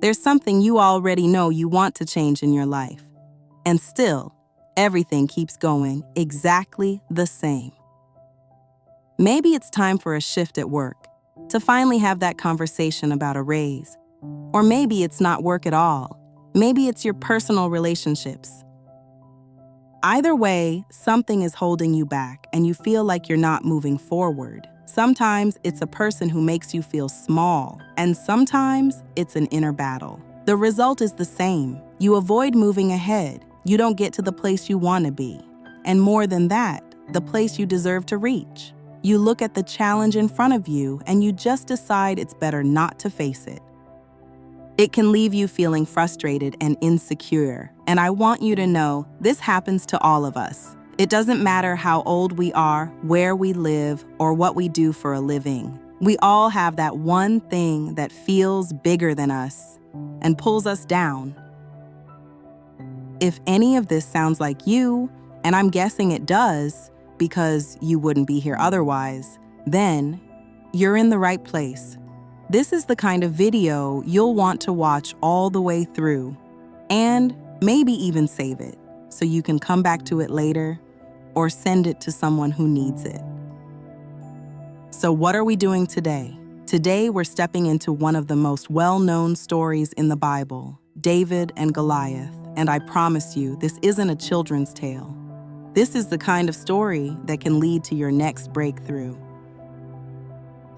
There's something you already know you want to change in your life. And still, everything keeps going exactly the same. Maybe it's time for a shift at work, to finally have that conversation about a raise. Or maybe it's not work at all. Maybe it's your personal relationships. Either way, something is holding you back and you feel like you're not moving forward. Sometimes it's a person who makes you feel small, and sometimes it's an inner battle. The result is the same. You avoid moving ahead. You don't get to the place you want to be. And more than that, the place you deserve to reach. You look at the challenge in front of you and you just decide it's better not to face it. It can leave you feeling frustrated and insecure. And I want you to know this happens to all of us. It doesn't matter how old we are, where we live, or what we do for a living. We all have that one thing that feels bigger than us and pulls us down. If any of this sounds like you, and I'm guessing it does because you wouldn't be here otherwise, then you're in the right place. This is the kind of video you'll want to watch all the way through, and maybe even save it so you can come back to it later or send it to someone who needs it. So what are we doing today? Today we're stepping into one of the most well-known stories in the Bible, David and Goliath, and I promise you, this isn't a children's tale. This is the kind of story that can lead to your next breakthrough.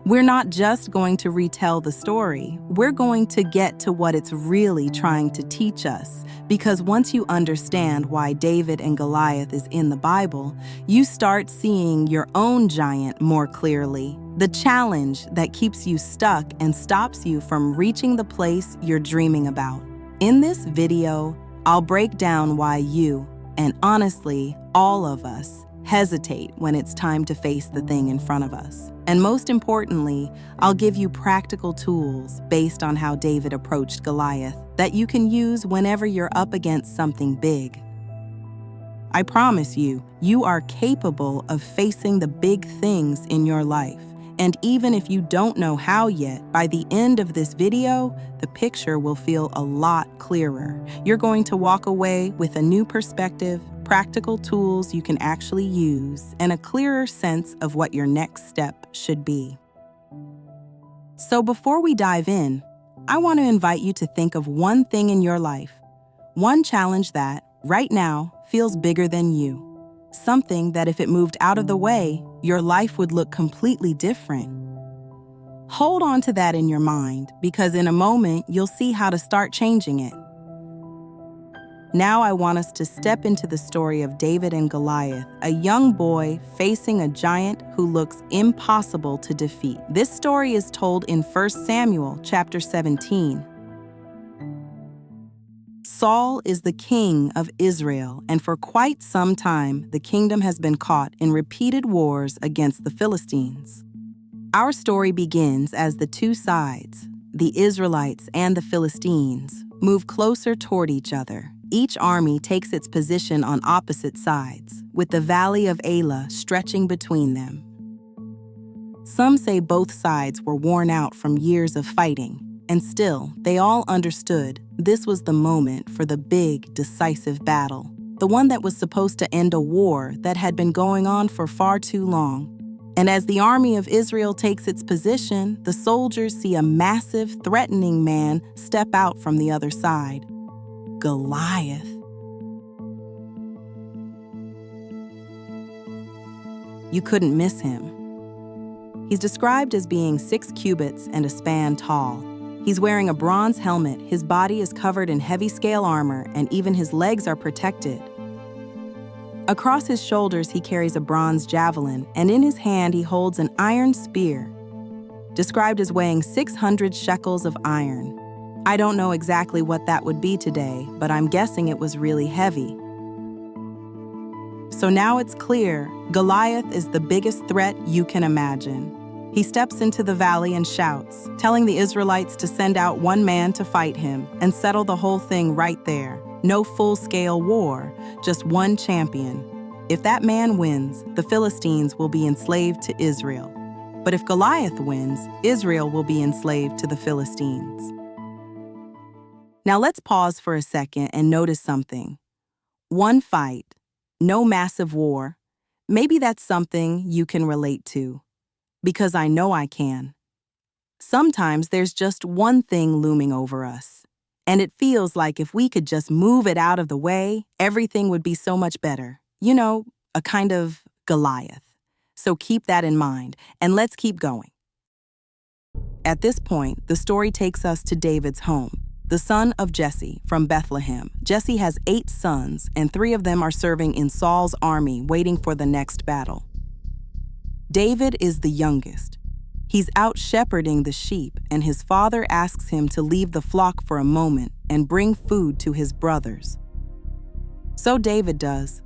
We're not just going to retell the story, we're going to get to what it's really trying to teach us. Because once you understand why David and Goliath is in the Bible, you start seeing your own giant more clearly. The challenge that keeps you stuck and stops you from reaching the place you're dreaming about. In this video, I'll break down why you, and honestly, all of us, hesitate when it's time to face the thing in front of us. And most importantly, I'll give you practical tools based on how David approached Goliath that you can use whenever you're up against something big. I promise you, you are capable of facing the big things in your life. And even if you don't know how yet, by the end of this video, the picture will feel a lot clearer. You're going to walk away with a new perspective, practical tools you can actually use, and a clearer sense of what your next step should be. So before we dive in, I want to invite you to think of one thing in your life, one challenge that, right now, feels bigger than you. Something that if it moved out of the way, your life would look completely different. Hold on to that in your mind, because in a moment, you'll see how to start changing it. Now I want us to step into the story of David and Goliath, a young boy facing a giant who looks impossible to defeat. This story is told in 1 Samuel chapter 17. Saul is the king of Israel, and for quite some time, the kingdom has been caught in repeated wars against the Philistines. Our story begins as the two sides, the Israelites and the Philistines, move closer toward each other. Each army takes its position on opposite sides, with the valley of Elah stretching between them. Some say both sides were worn out from years of fighting, and still, they all understood this was the moment for the big, decisive battle, the one that was supposed to end a war that had been going on for far too long. And as the army of Israel takes its position, the soldiers see a massive, threatening man step out from the other side. Goliath. You couldn't miss him. He's described as being 6 cubits and a span tall. He's wearing a bronze helmet, his body is covered in heavy scale armor, and even his legs are protected. Across his shoulders, he carries a bronze javelin, and in his hand he holds an iron spear, described as weighing 600 shekels of iron. I don't know exactly what that would be today, but I'm guessing it was really heavy. So now it's clear, Goliath is the biggest threat you can imagine. He steps into the valley and shouts, telling the Israelites to send out one man to fight him and settle the whole thing right there. No full-scale war, just one champion. If that man wins, the Philistines will be enslaved to Israel. But if Goliath wins, Israel will be enslaved to the Philistines. Now let's pause for a second and notice something. One fight, no massive war. Maybe that's something you can relate to, because I know I can. Sometimes there's just one thing looming over us, and it feels like if we could just move it out of the way, everything would be so much better. You know, a kind of Goliath. So keep that in mind, and let's keep going. At this point, the story takes us to David's home, the son of Jesse from Bethlehem. Jesse has 8 sons, and 3 of them are serving in Saul's army, waiting for the next battle. David is the youngest. He's out shepherding the sheep, and his father asks him to leave the flock for a moment and bring food to his brothers. So David does.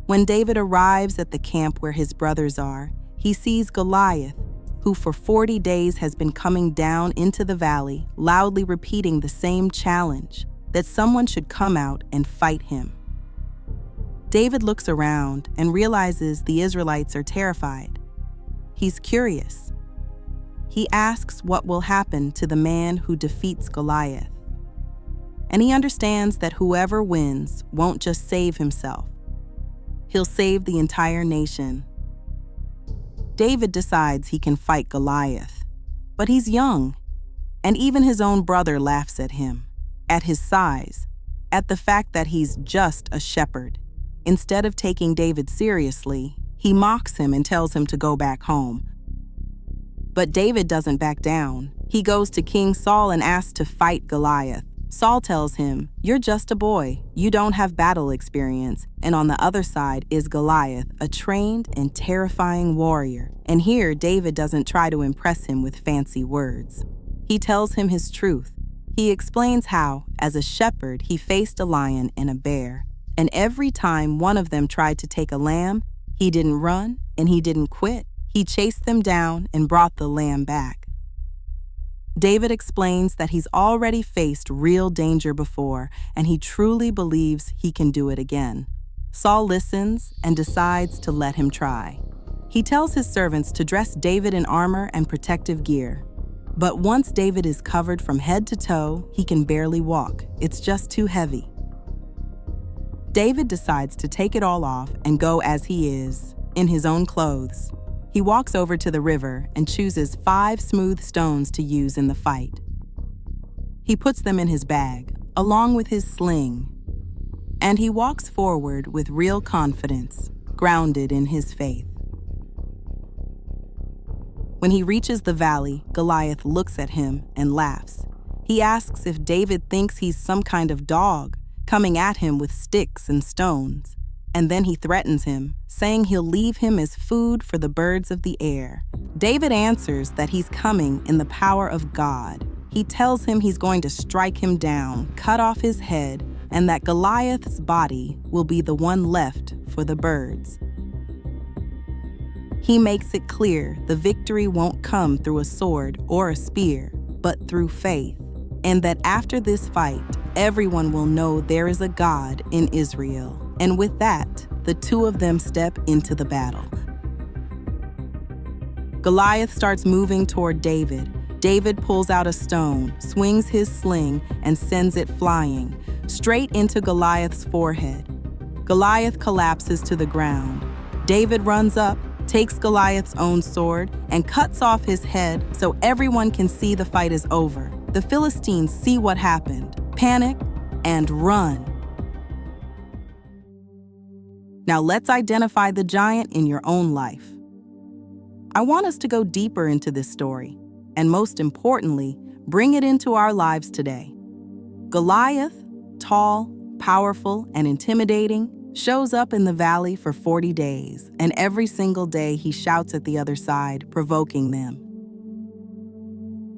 When David arrives at the camp where his brothers are, he sees Goliath, who for 40 days has been coming down into the valley, loudly repeating the same challenge, that someone should come out and fight him. David looks around and realizes the Israelites are terrified. He's curious. He asks what will happen to the man who defeats Goliath. And he understands that whoever wins won't just save himself. He'll save the entire nation. David decides he can fight Goliath, but he's young, and even his own brother laughs at him, at his size, at the fact that he's just a shepherd. Instead of taking David seriously, he mocks him and tells him to go back home. But David doesn't back down. He goes to King Saul and asks to fight Goliath. Saul tells him, "You're just a boy. You don't have battle experience." And on the other side is Goliath, a trained and terrifying warrior. And here, David doesn't try to impress him with fancy words. He tells him his truth. He explains how, as a shepherd, he faced a lion and a bear. And every time one of them tried to take a lamb, he didn't run and he didn't quit. He chased them down and brought the lamb back. David explains that he's already faced real danger before, and he truly believes he can do it again. Saul listens and decides to let him try. He tells his servants to dress David in armor and protective gear. But once David is covered from head to toe, he can barely walk. It's just too heavy. David decides to take it all off and go as he is, in his own clothes. He walks over to the river and chooses 5 smooth stones to use in the fight. He puts them in his bag, along with his sling, and he walks forward with real confidence, grounded in his faith. When he reaches the valley, Goliath looks at him and laughs. He asks if David thinks he's some kind of dog, coming at him with sticks and stones. And then he threatens him, saying he'll leave him as food for the birds of the air. David answers that he's coming in the power of God. He tells him he's going to strike him down, cut off his head, and that Goliath's body will be the one left for the birds. He makes it clear the victory won't come through a sword or a spear, but through faith, and that after this fight, everyone will know there is a God in Israel. And with that, the 2 of them step into the battle. Goliath starts moving toward David. David pulls out a stone, swings his sling, and sends it flying, straight into Goliath's forehead. Goliath collapses to the ground. David runs up, takes Goliath's own sword, and cuts off his head so everyone can see the fight is over. The Philistines see what happened, panic, and run. Now let's identify the giant in your own life. I want us to go deeper into this story, and most importantly, bring it into our lives today. Goliath, tall, powerful, and intimidating, shows up in the valley for 40 days, and every single day he shouts at the other side, provoking them.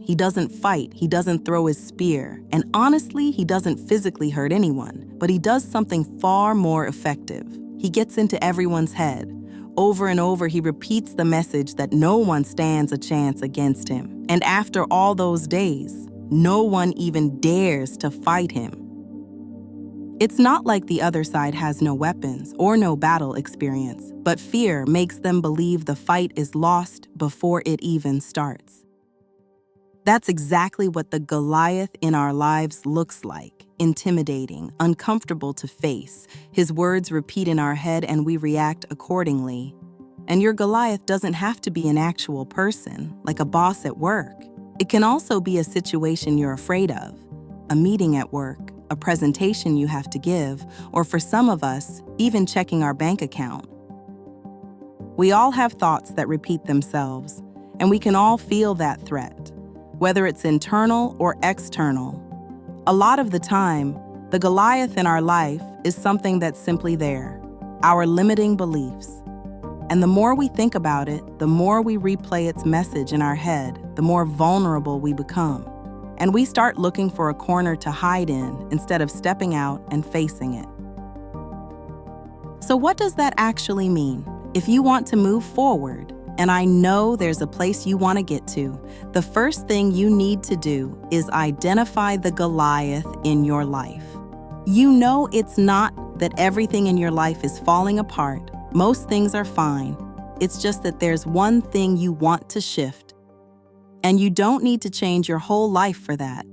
He doesn't fight, he doesn't throw his spear, and honestly, he doesn't physically hurt anyone, but he does something far more effective. He gets into everyone's head. Over and over, he repeats the message that no one stands a chance against him. And after all those days, no one even dares to fight him. It's not like the other side has no weapons or no battle experience, but fear makes them believe the fight is lost before it even starts. That's exactly what the Goliath in our lives looks like: intimidating, uncomfortable to face. His words repeat in our head and we react accordingly. And your Goliath doesn't have to be an actual person, like a boss at work. It can also be a situation you're afraid of, a meeting at work, a presentation you have to give, or for some of us, even checking our bank account. We all have thoughts that repeat themselves, and we can all feel that threat, whether it's internal or external. A lot of the time, the Goliath in our life is something that's simply there, our limiting beliefs. And the more we think about it, the more we replay its message in our head, the more vulnerable we become. And we start looking for a corner to hide in instead of stepping out and facing it. So what does that actually mean? If you want to move forward, and I know there's a place you want to get to, the first thing you need to do is identify the Goliath in your life. You know it's not that everything in your life is falling apart. Most things are fine. It's just that there's one thing you want to shift. And you don't need to change your whole life for that.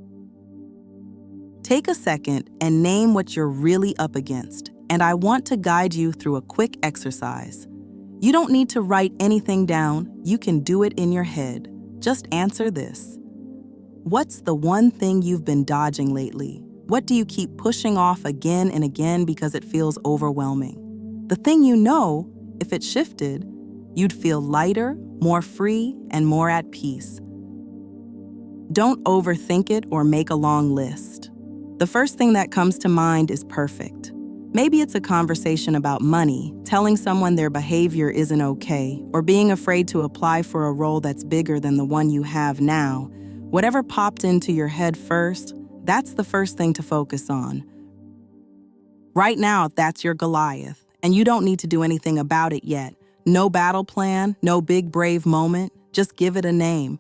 Take a second and name what you're really up against, and I want to guide you through a quick exercise. You don't need to write anything down. You can do it in your head. Just answer this. What's the one thing you've been dodging lately? What do you keep pushing off again and again because it feels overwhelming? The thing you know, if it shifted, you'd feel lighter, more free, and more at peace. Don't overthink it or make a long list. The first thing that comes to mind is perfect. Maybe it's a conversation about money, telling someone their behavior isn't okay, or being afraid to apply for a role that's bigger than the one you have now. Whatever popped into your head first, that's the first thing to focus on. Right now, that's your Goliath. And you don't need to do anything about it yet. No battle plan, no big brave moment, just give it a name.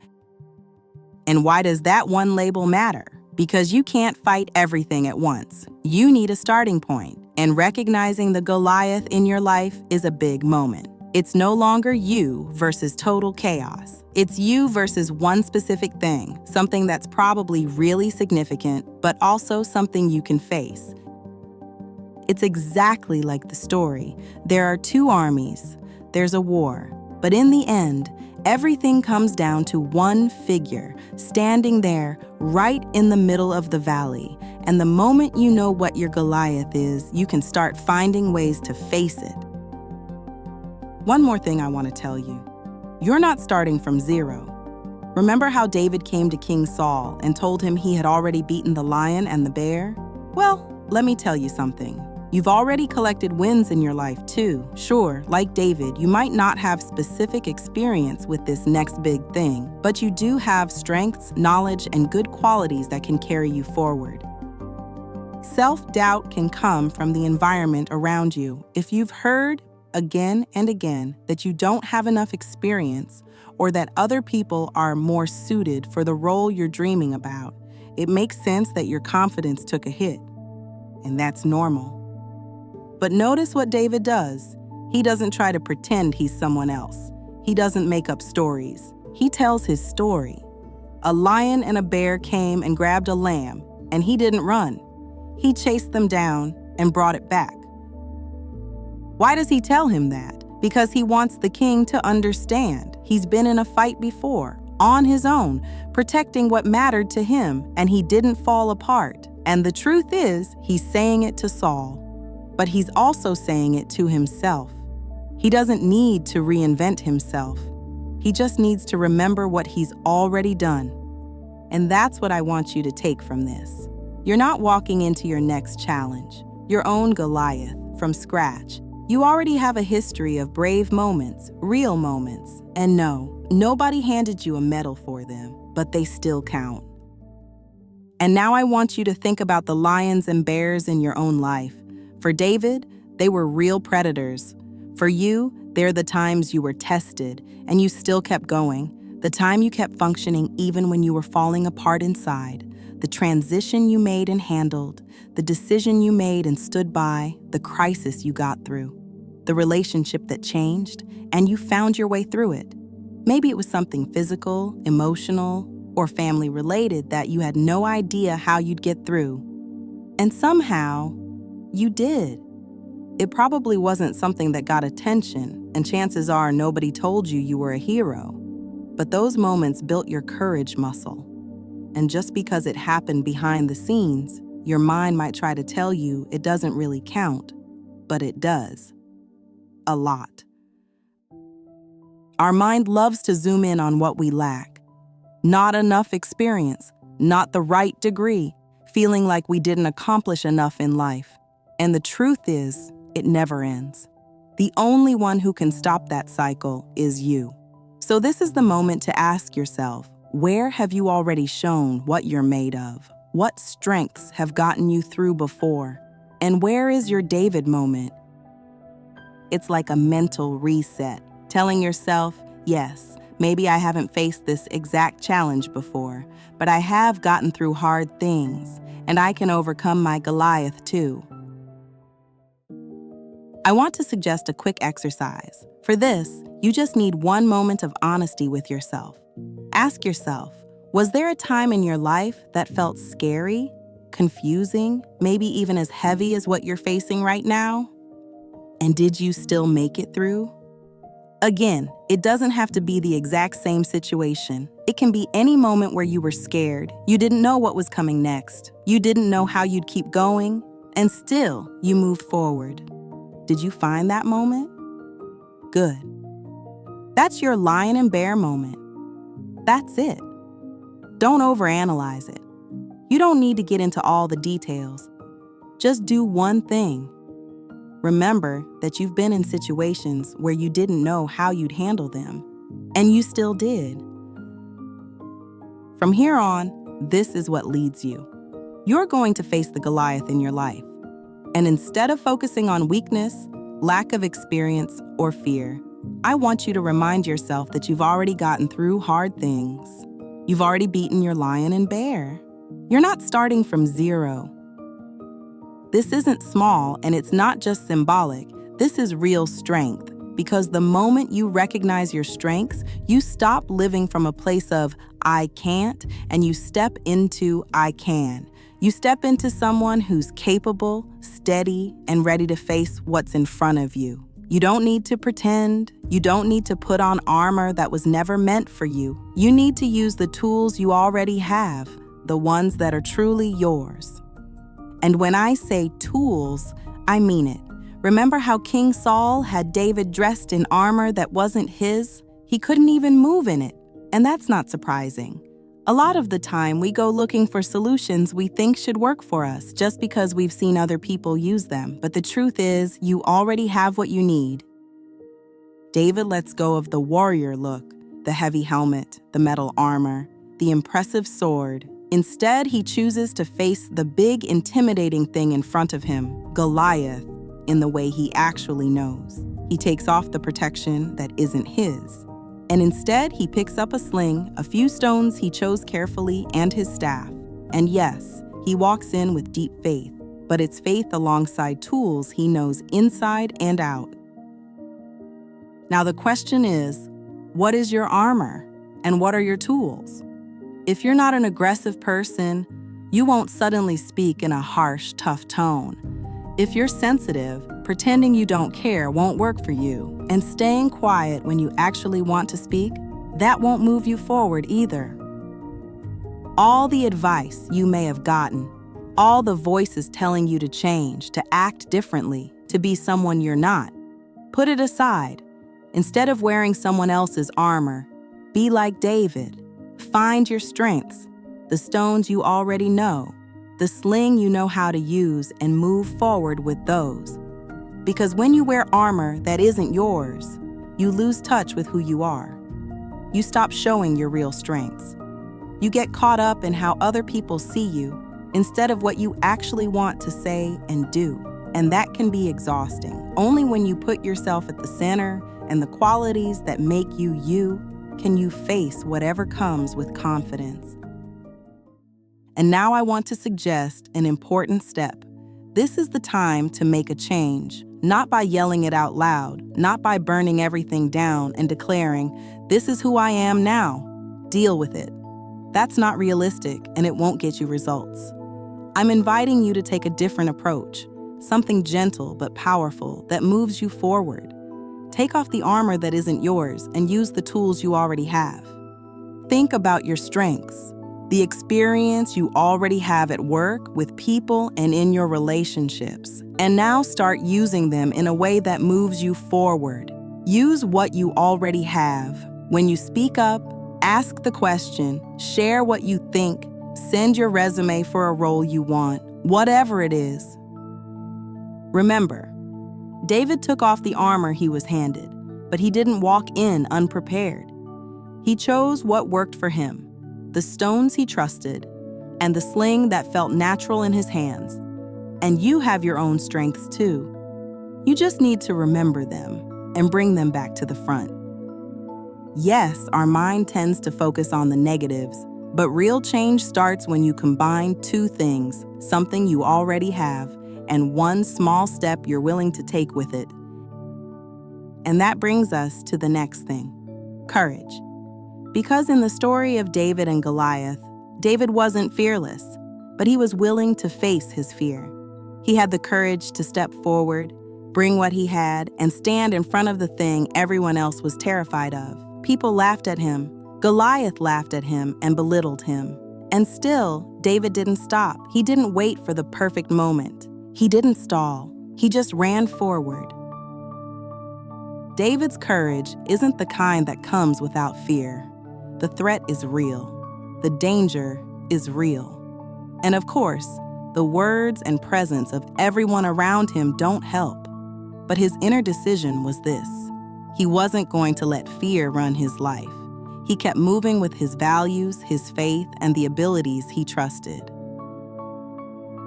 And why does that one label matter? Because you can't fight everything at once. You need a starting point, and recognizing the Goliath in your life is a big moment. It's no longer you versus total chaos. It's you versus one specific thing, something that's probably really significant, but also something you can face. It's exactly like the story. There are two armies. There's a war. But in the end, everything comes down to one figure standing there right in the middle of the valley. And the moment you know what your Goliath is, you can start finding ways to face it. One more thing I want to tell you. You're not starting from zero. Remember how David came to King Saul and told him he had already beaten the lion and the bear? Well, let me tell you something. You've already collected wins in your life too. Sure, like David, you might not have specific experience with this next big thing, but you do have strengths, knowledge, and good qualities that can carry you forward. Self-doubt can come from the environment around you. If you've heard again and again that you don't have enough experience or that other people are more suited for the role you're dreaming about, it makes sense that your confidence took a hit. And that's normal. But notice what David does. He doesn't try to pretend he's someone else. He doesn't make up stories. He tells his story. A lion and a bear came and grabbed a lamb, and he didn't run. He chased them down and brought it back. Why does he tell him that? Because he wants the king to understand. He's been in a fight before, on his own, protecting what mattered to him, and he didn't fall apart. And the truth is, he's saying it to Saul. But he's also saying it to himself. He doesn't need to reinvent himself. He just needs to remember what he's already done. And that's what I want you to take from this. You're not walking into your next challenge, your own Goliath, from scratch. You already have a history of brave moments, real moments. And no, nobody handed you a medal for them, but they still count. And now I want you to think about the lions and bears in your own life. For David, they were real predators. For you, they're the times you were tested and you still kept going, the time you kept functioning even when you were falling apart inside, the transition you made and handled, the decision you made and stood by, the crisis you got through, the relationship that changed, and you found your way through it. Maybe it was something physical, emotional, or family related that you had no idea how you'd get through. And somehow, you did. It probably wasn't something that got attention, and chances are nobody told you you were a hero. But those moments built your courage muscle. And just because it happened behind the scenes, your mind might try to tell you it doesn't really count, but it does. A lot. Our mind loves to zoom in on what we lack. Not enough experience, not the right degree, feeling like we didn't accomplish enough in life. And the truth is, it never ends. The only one who can stop that cycle is you. So this is the moment to ask yourself, where have you already shown what you're made of? What strengths have gotten you through before? And where is your David moment? It's like a mental reset, telling yourself, yes, maybe I haven't faced this exact challenge before, but I have gotten through hard things, and I can overcome my Goliath too. I want to suggest a quick exercise. For this, you just need one moment of honesty with yourself. Ask yourself, was there a time in your life that felt scary, confusing, maybe even as heavy as what you're facing right now? And did you still make it through? Again, it doesn't have to be the exact same situation. It can be any moment where you were scared, you didn't know what was coming next, you didn't know how you'd keep going, and still you moved forward. Did you find that moment? Good. That's your lion and bear moment. That's it. Don't overanalyze it. You don't need to get into all the details. Just do one thing. Remember that you've been in situations where you didn't know how you'd handle them, and you still did. From here on, this is what leads you. You're going to face the Goliath in your life. And instead of focusing on weakness, lack of experience, or fear, I want you to remind yourself that you've already gotten through hard things. You've already beaten your lion and bear. You're not starting from zero. This isn't small, and it's not just symbolic. This is real strength, because the moment you recognize your strengths, you stop living from a place of I can't, and you step into I can. You step into someone who's capable, steady, and ready to face what's in front of you. You don't need to pretend. You don't need to put on armor that was never meant for you. You need to use the tools you already have, the ones that are truly yours. And when I say tools, I mean it. Remember how King Saul had David dressed in armor that wasn't his? He couldn't even move in it. And that's not surprising. A lot of the time, we go looking for solutions we think should work for us just because we've seen other people use them. But the truth is, you already have what you need. David lets go of the warrior look, the heavy helmet, the metal armor, the impressive sword. Instead, he chooses to face the big, intimidating thing in front of him, Goliath, in the way he actually knows. He takes off the protection that isn't his. And instead, he picks up a sling, a few stones he chose carefully, and his staff. And yes, he walks in with deep faith, but it's faith alongside tools he knows inside and out. Now the question is, what is your armor? And what are your tools? If you're not an aggressive person, you won't suddenly speak in a harsh, tough tone. If you're sensitive, pretending you don't care won't work for you, and staying quiet when you actually want to speak, that won't move you forward either. All the advice you may have gotten, all the voices telling you to change, to act differently, to be someone you're not, put it aside. Instead of wearing someone else's armor, be like David. Find your strengths, the stones you already know, the sling you know how to use, and move forward with those. Because when you wear armor that isn't yours, you lose touch with who you are. You stop showing your real strengths. You get caught up in how other people see you instead of what you actually want to say and do. And that can be exhausting. Only when you put yourself at the center and the qualities that make you you can you face whatever comes with confidence. And now I want to suggest an important step. This is the time to make a change, not by yelling it out loud, not by burning everything down and declaring, "This is who I am now. Deal with it." That's not realistic, and it won't get you results. I'm inviting you to take a different approach, something gentle but powerful that moves you forward. Take off the armor that isn't yours and use the tools you already have. Think about your strengths, the experience you already have at work, with people, and in your relationships. And now start using them in a way that moves you forward. Use what you already have. When you speak up, ask the question, share what you think, send your resume for a role you want, whatever it is. Remember, David took off the armor he was handed, but he didn't walk in unprepared. He chose what worked for him, the stones he trusted, and the sling that felt natural in his hands. And you have your own strengths too. You just need to remember them and bring them back to the front. Yes, our mind tends to focus on the negatives, but real change starts when you combine two things, something you already have, and one small step you're willing to take with it. And that brings us to the next thing, courage. Because in the story of David and Goliath, David wasn't fearless, but he was willing to face his fear. He had the courage to step forward, bring what he had, and stand in front of the thing everyone else was terrified of. People laughed at him. Goliath laughed at him and belittled him. And still, David didn't stop. He didn't wait for the perfect moment. He didn't stall. He just ran forward. David's courage isn't the kind that comes without fear. The threat is real. The danger is real. And of course, the words and presence of everyone around him don't help. But his inner decision was this. He wasn't going to let fear run his life. He kept moving with his values, his faith, and the abilities he trusted.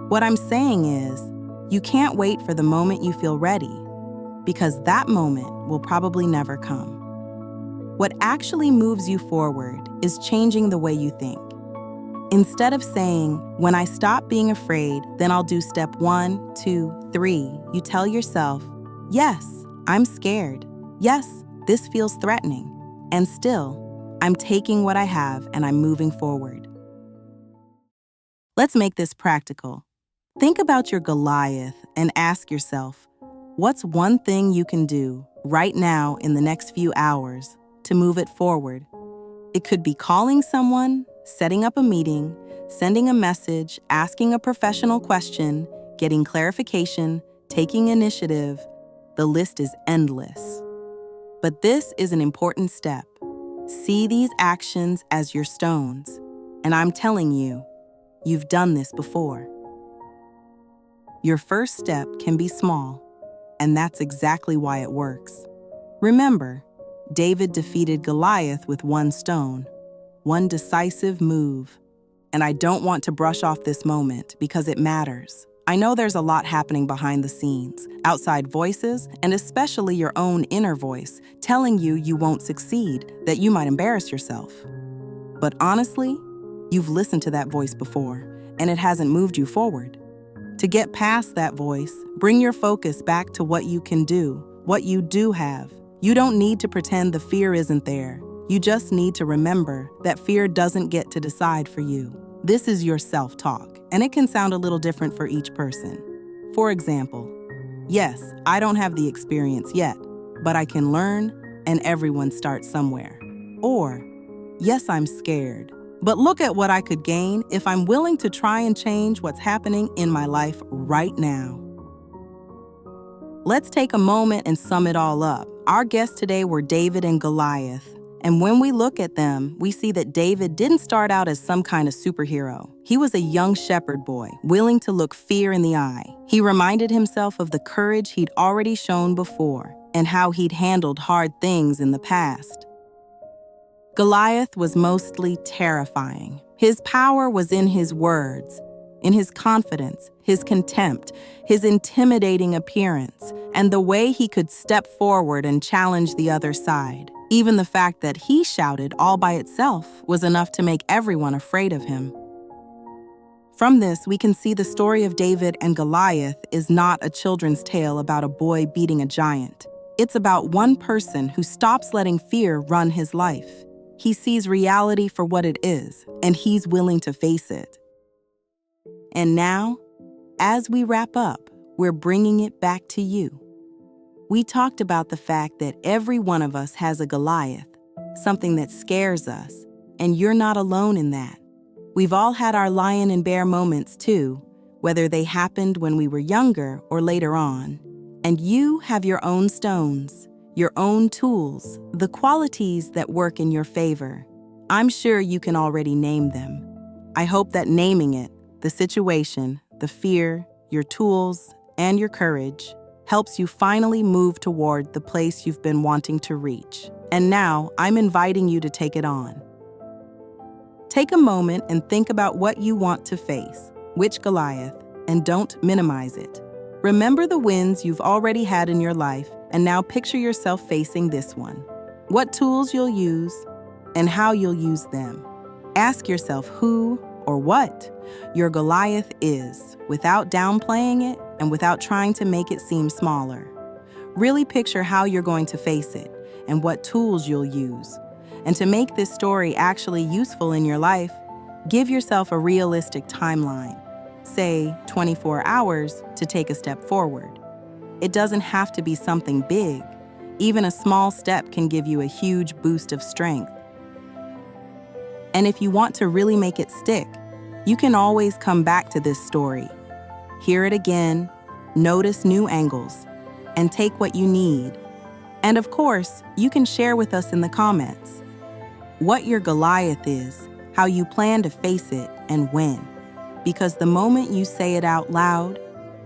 What I'm saying is, you can't wait for the moment you feel ready, because that moment will probably never come. What actually moves you forward is changing the way you think. Instead of saying, when I stop being afraid, then I'll do step 1, 2, 3, you tell yourself, yes, I'm scared. Yes, this feels threatening. And still, I'm taking what I have and I'm moving forward. Let's make this practical. Think about your Goliath and ask yourself, what's one thing you can do right now in the next few hours to move it forward? It could be calling someone, setting up a meeting, sending a message, asking a professional question, getting clarification, taking initiative. The list is endless. But this is an important step. See these actions as your stones. And I'm telling you, you've done this before. Your first step can be small, and that's exactly why it works. Remember, David defeated Goliath with one stone, one decisive move. And I don't want to brush off this moment because it matters. I know there's a lot happening behind the scenes, outside voices, and especially your own inner voice telling you won't succeed, that you might embarrass yourself. But honestly, you've listened to that voice before, and it hasn't moved you forward. To get past that voice, bring your focus back to what you can do, what you do have. You don't need to pretend the fear isn't there. You just need to remember that fear doesn't get to decide for you. This is your self-talk, and it can sound a little different for each person. For example, yes, I don't have the experience yet, but I can learn, and everyone starts somewhere. Or, yes, I'm scared, but look at what I could gain if I'm willing to try and change what's happening in my life right now. Let's take a moment and sum it all up. Our guests today were David and Goliath. And when we look at them, we see that David didn't start out as some kind of superhero. He was a young shepherd boy, willing to look fear in the eye. He reminded himself of the courage he'd already shown before and how he'd handled hard things in the past. Goliath was mostly terrifying. His power was in his words, in his confidence, his contempt, his intimidating appearance, and the way he could step forward and challenge the other side. Even the fact that he shouted all by itself was enough to make everyone afraid of him. From this, we can see the story of David and Goliath is not a children's tale about a boy beating a giant. It's about one person who stops letting fear run his life. He sees reality for what it is, and he's willing to face it. And now, as we wrap up, we're bringing it back to you. We talked about the fact that every one of us has a Goliath, something that scares us, and you're not alone in that. We've all had our lion and bear moments too, whether they happened when we were younger or later on. And you have your own stones, your own tools, the qualities that work in your favor. I'm sure you can already name them. I hope that naming it, the situation, the fear, your tools, and your courage helps you finally move toward the place you've been wanting to reach. And now, I'm inviting you to take it on. Take a moment and think about what you want to face, which Goliath, and don't minimize it. Remember the wins you've already had in your life, and now picture yourself facing this one. What tools you'll use, and how you'll use them. Ask yourself who or what your Goliath is, without downplaying it and without trying to make it seem smaller. Really picture how you're going to face it and what tools you'll use. And to make this story actually useful in your life, give yourself a realistic timeline, say 24 hours to take a step forward. It doesn't have to be something big. Even a small step can give you a huge boost of strength. And if you want to really make it stick, you can always come back to this story. Hear it again, notice new angles, and take what you need. And of course, you can share with us in the comments what your Goliath is, how you plan to face it, and when. Because the moment you say it out loud,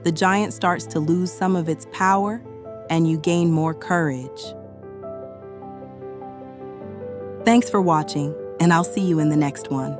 the giant starts to lose some of its power, and you gain more courage. Thanks for watching, and I'll see you in the next one.